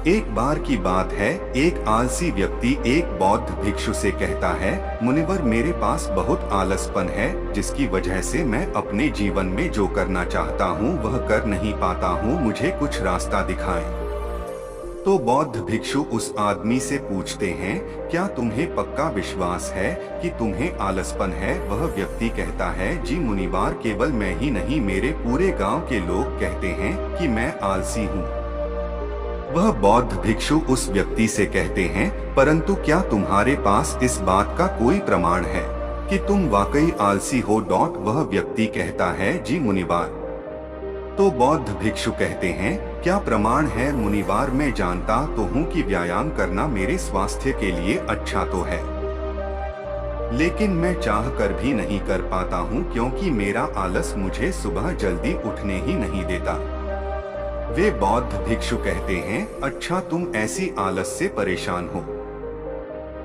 एक बार की बात है, एक आलसी व्यक्ति एक बौद्ध भिक्षु से कहता है, मुनिवर मेरे पास बहुत आलसपन है, जिसकी वजह से मैं अपने जीवन में जो करना चाहता हूँ वह कर नहीं पाता हूँ, मुझे कुछ रास्ता दिखाएं। तो बौद्ध भिक्षु उस आदमी से पूछते हैं, क्या तुम्हें पक्का विश्वास है कि तुम्हें आलसपन है? वह व्यक्ति कहता है, जी मुनिवार, केवल मैं ही नहीं, मेरे पूरे गांव के लोग कहते हैं कि मैं आलसी हूँ। वह बौद्ध भिक्षु उस व्यक्ति से कहते हैं, परंतु क्या तुम्हारे पास इस बात का कोई प्रमाण है कि तुम वाकई आलसी हो? वह व्यक्ति कहता है, जी मुनिवार। तो बौद्ध भिक्षु कहते हैं, क्या प्रमाण है? मुनिवार, मैं जानता तो हूँ कि व्यायाम करना मेरे स्वास्थ्य के लिए अच्छा तो है, लेकिन मैं चाह कर भी नहीं कर पाता हूँ, क्योंकि मेरा आलस मुझे सुबह जल्दी उठने ही नहीं देता। वे बौद्ध भिक्षु कहते हैं, अच्छा तुम ऐसी आलस से परेशान हो?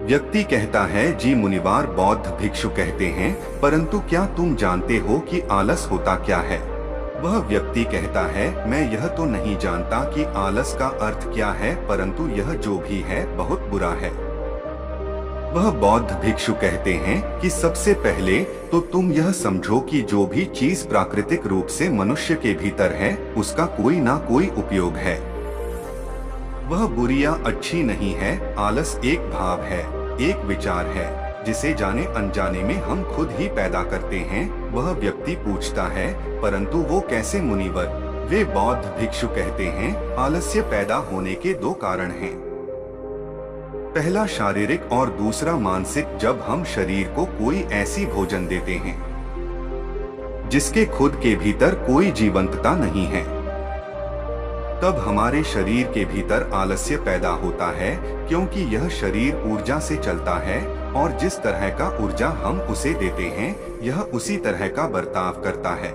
व्यक्ति कहता है, जी मुनिवार। बौद्ध भिक्षु कहते हैं, परंतु क्या तुम जानते हो कि आलस होता क्या है? वह व्यक्ति कहता है, मैं यह तो नहीं जानता कि आलस का अर्थ क्या है, परंतु यह जो भी है बहुत बुरा है। वह बौद्ध भिक्षु कहते हैं कि सबसे पहले तो तुम यह समझो कि जो भी चीज प्राकृतिक रूप से मनुष्य के भीतर है उसका कोई ना कोई उपयोग है। वह बुरी या अच्छी नहीं है। आलस एक भाव है, एक विचार है, जिसे जाने अनजाने में हम खुद ही पैदा करते हैं। वह व्यक्ति पूछता है, परंतु वो कैसे मुनिवर? वे बौद्ध भिक्षु कहते हैं, आलस्य पैदा होने के दो कारण हैं, पहला शारीरिक और दूसरा मानसिक। जब हम शरीर को कोई ऐसी भोजन देते हैं जिसके खुद के भीतर कोई जीवंतता नहीं है, तब हमारे शरीर के भीतर आलस्य पैदा होता है, क्योंकि यह शरीर ऊर्जा से चलता है और जिस तरह का ऊर्जा हम उसे देते हैं यह उसी तरह का बर्ताव करता है।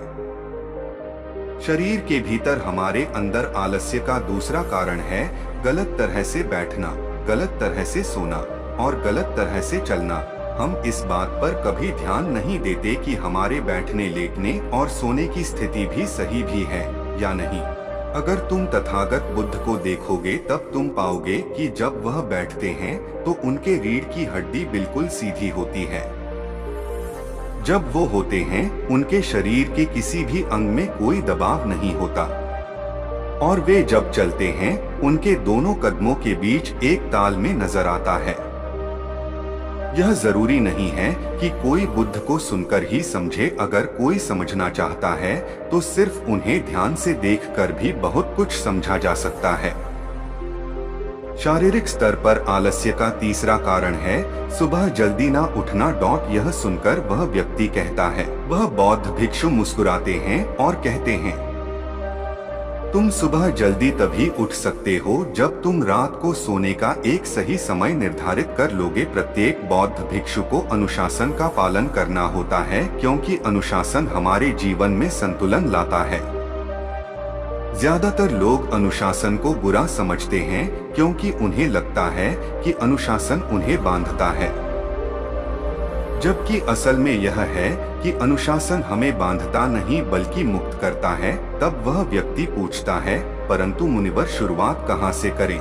शरीर के भीतर हमारे अंदर आलस्य का दूसरा कारण है गलत तरह से बैठना, गलत तरह से सोना और गलत तरह से चलना। हम इस बात पर कभी ध्यान नहीं देते कि हमारे बैठने, लेटने और सोने की स्थिति भी सही भी है या नहीं। अगर तुम तथागत बुद्ध को देखोगे तब तुम पाओगे कि जब वह बैठते हैं तो उनके रीढ़ की हड्डी बिल्कुल सीधी होती है। जब वो होते हैं उनके शरीर के किसी भी अंग में कोई दबाव नहीं होता और वे जब चलते हैं उनके दोनों कदमों के बीच एक ताल में नजर आता है। यह जरूरी नहीं है कि कोई बुद्ध को सुनकर ही समझे। अगर कोई समझना चाहता है तो सिर्फ उन्हें ध्यान से देखकर भी बहुत कुछ समझा जा सकता है। शारीरिक स्तर पर आलस्य का तीसरा कारण है सुबह जल्दी ना उठना। यह सुनकर वह व्यक्ति कहता है, वह बौद्ध भिक्षु मुस्कुराते हैं और कहते हैं, तुम सुबह जल्दी तभी उठ सकते हो जब तुम रात को सोने का एक सही समय निर्धारित कर लोगे। प्रत्येक बौद्ध भिक्षु को अनुशासन का पालन करना होता है, क्योंकि अनुशासन हमारे जीवन में संतुलन लाता है। ज्यादातर लोग अनुशासन को बुरा समझते हैं, क्योंकि उन्हें लगता है कि अनुशासन उन्हें बांधता है, जबकि असल में यह है कि अनुशासन हमें बांधता नहीं बल्कि मुक्त करता है। तब वह व्यक्ति पूछता है, परंतु मुनिवर शुरुआत कहाँ से करें?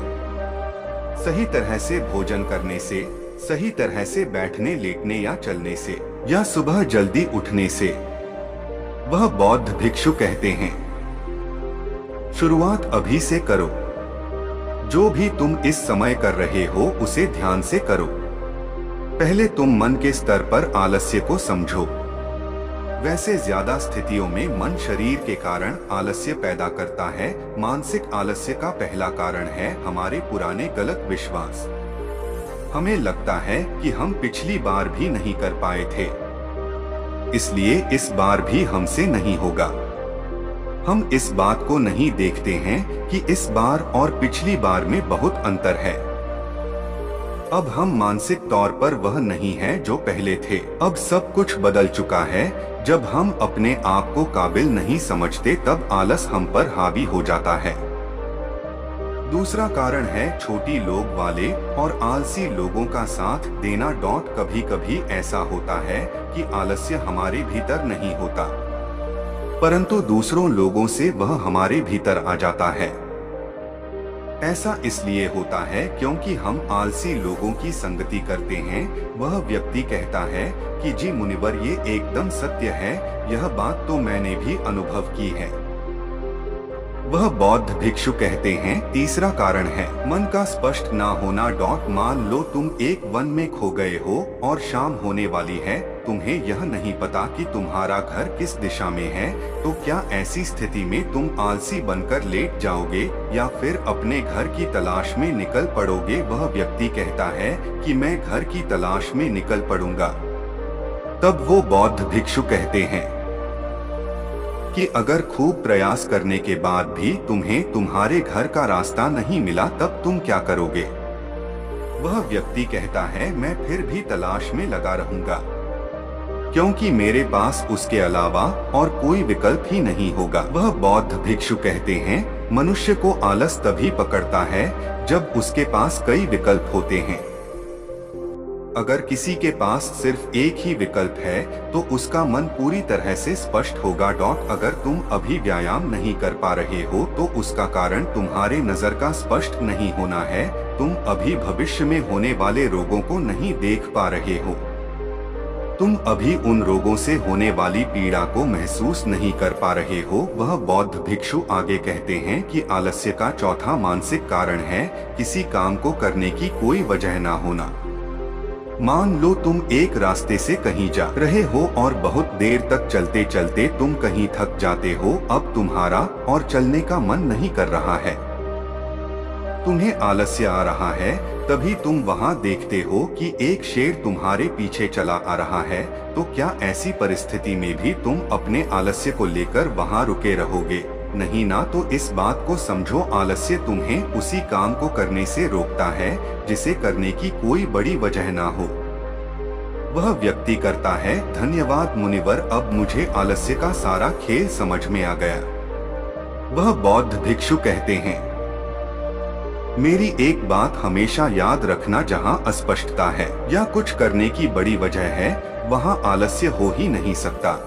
सही तरह से भोजन करने से, सही तरह से बैठने, लेटने या चलने से, या सुबह जल्दी उठने से? वह बौद्ध भिक्षु कहते हैं, शुरुआत अभी से करो। जो भी तुम इस समय कर रहे हो उसे ध्यान से करो। पहले तुम मन के स्तर पर आलस्य को समझो। वैसे ज्यादा स्थितियों में मन शरीर के कारण आलस्य पैदा करता है। मानसिक आलस्य का पहला कारण है हमारे पुराने गलत विश्वास। हमें लगता है कि हम पिछली बार भी नहीं कर पाए थे, इसलिए इस बार भी हमसे नहीं होगा। हम इस बात को नहीं देखते हैं कि इस बार और पिछली बार में बहुत अंतर है। अब हम मानसिक तौर पर वह नहीं है जो पहले थे। अब सब कुछ बदल चुका है। जब हम अपने आप को काबिल नहीं समझते तब आलस हम पर हावी हो जाता है। दूसरा कारण है छोटी लोग वाले और आलसी लोगों का साथ देना। कभी कभी ऐसा होता है कि आलस्य हमारे भीतर नहीं होता, परंतु दूसरों लोगों से वह हमारे भीतर आ जाता है। ऐसा इसलिए होता है क्योंकि हम आलसी लोगों की संगति करते हैं। वह व्यक्ति कहता है कि जी मुनिवर, ये एकदम सत्य है, यह बात तो मैंने भी अनुभव की है। वह बौद्ध भिक्षु कहते हैं, तीसरा कारण है मन का स्पष्ट ना होना। मान लो तुम एक वन में खो गए हो और शाम होने वाली है, तुम्हें यह नहीं पता कि तुम्हारा घर किस दिशा में है, तो क्या ऐसी स्थिति में तुम आलसी बनकर लेट जाओगे या फिर अपने घर की तलाश में निकल पड़ोगे? वह व्यक्ति कहता है कि मैं घर की तलाश में निकल पड़ूंगा। तब वो बौद्ध भिक्षु कहते हैं कि अगर खूब प्रयास करने के बाद भी तुम्हें तुम्हारे घर का रास्ता नहीं मिला, तब तुम क्या करोगे? वह व्यक्ति कहता है, मैं फिर भी तलाश में लगा रहूंगा, क्योंकि मेरे पास उसके अलावा और कोई विकल्प ही नहीं होगा। वह बौद्ध भिक्षु कहते हैं, मनुष्य को आलस तभी पकड़ता है जब उसके पास कई विकल्प होते हैं। अगर किसी के पास सिर्फ एक ही विकल्प है तो उसका मन पूरी तरह से स्पष्ट होगा। अगर तुम अभी व्यायाम नहीं कर पा रहे हो तो उसका कारण तुम्हारे नजर का स्पष्ट नहीं होना है। तुम अभी भविष्य में होने वाले रोगों को नहीं देख पा रहे हो। तुम अभी उन रोगों से होने वाली पीड़ा को महसूस नहीं कर पा रहे हो। वह बौद्ध भिक्षु आगे कहते हैं कि आलस्य का चौथा मानसिक कारण है किसी काम को करने की कोई वजह ना होना। मान लो तुम एक रास्ते से कहीं जा रहे हो और बहुत देर तक चलते चलते तुम कहीं थक जाते हो। अब तुम्हारा और चलने का मन नहीं कर रहा है, तुम्हें आलस्य आ रहा है। तभी तुम वहां देखते हो कि एक शेर तुम्हारे पीछे चला आ रहा है। तो क्या ऐसी परिस्थिति में भी तुम अपने आलस्य को लेकर वहां रुके रहोगे? नहीं ना। तो इस बात को समझो, आलस्य तुम्हें उसी काम को करने से रोकता है जिसे करने की कोई बड़ी वजह ना हो। वह व्यक्ति करता है, धन्यवाद मुनिवर, अब मुझे आलस्य का सारा खेल समझ में आ गया। वह बौद्ध भिक्षु कहते हैं, मेरी एक बात हमेशा याद रखना, जहाँ अस्पष्टता है या कुछ करने की बड़ी वजह है, वहाँ आलस्य हो ही नहीं सकता।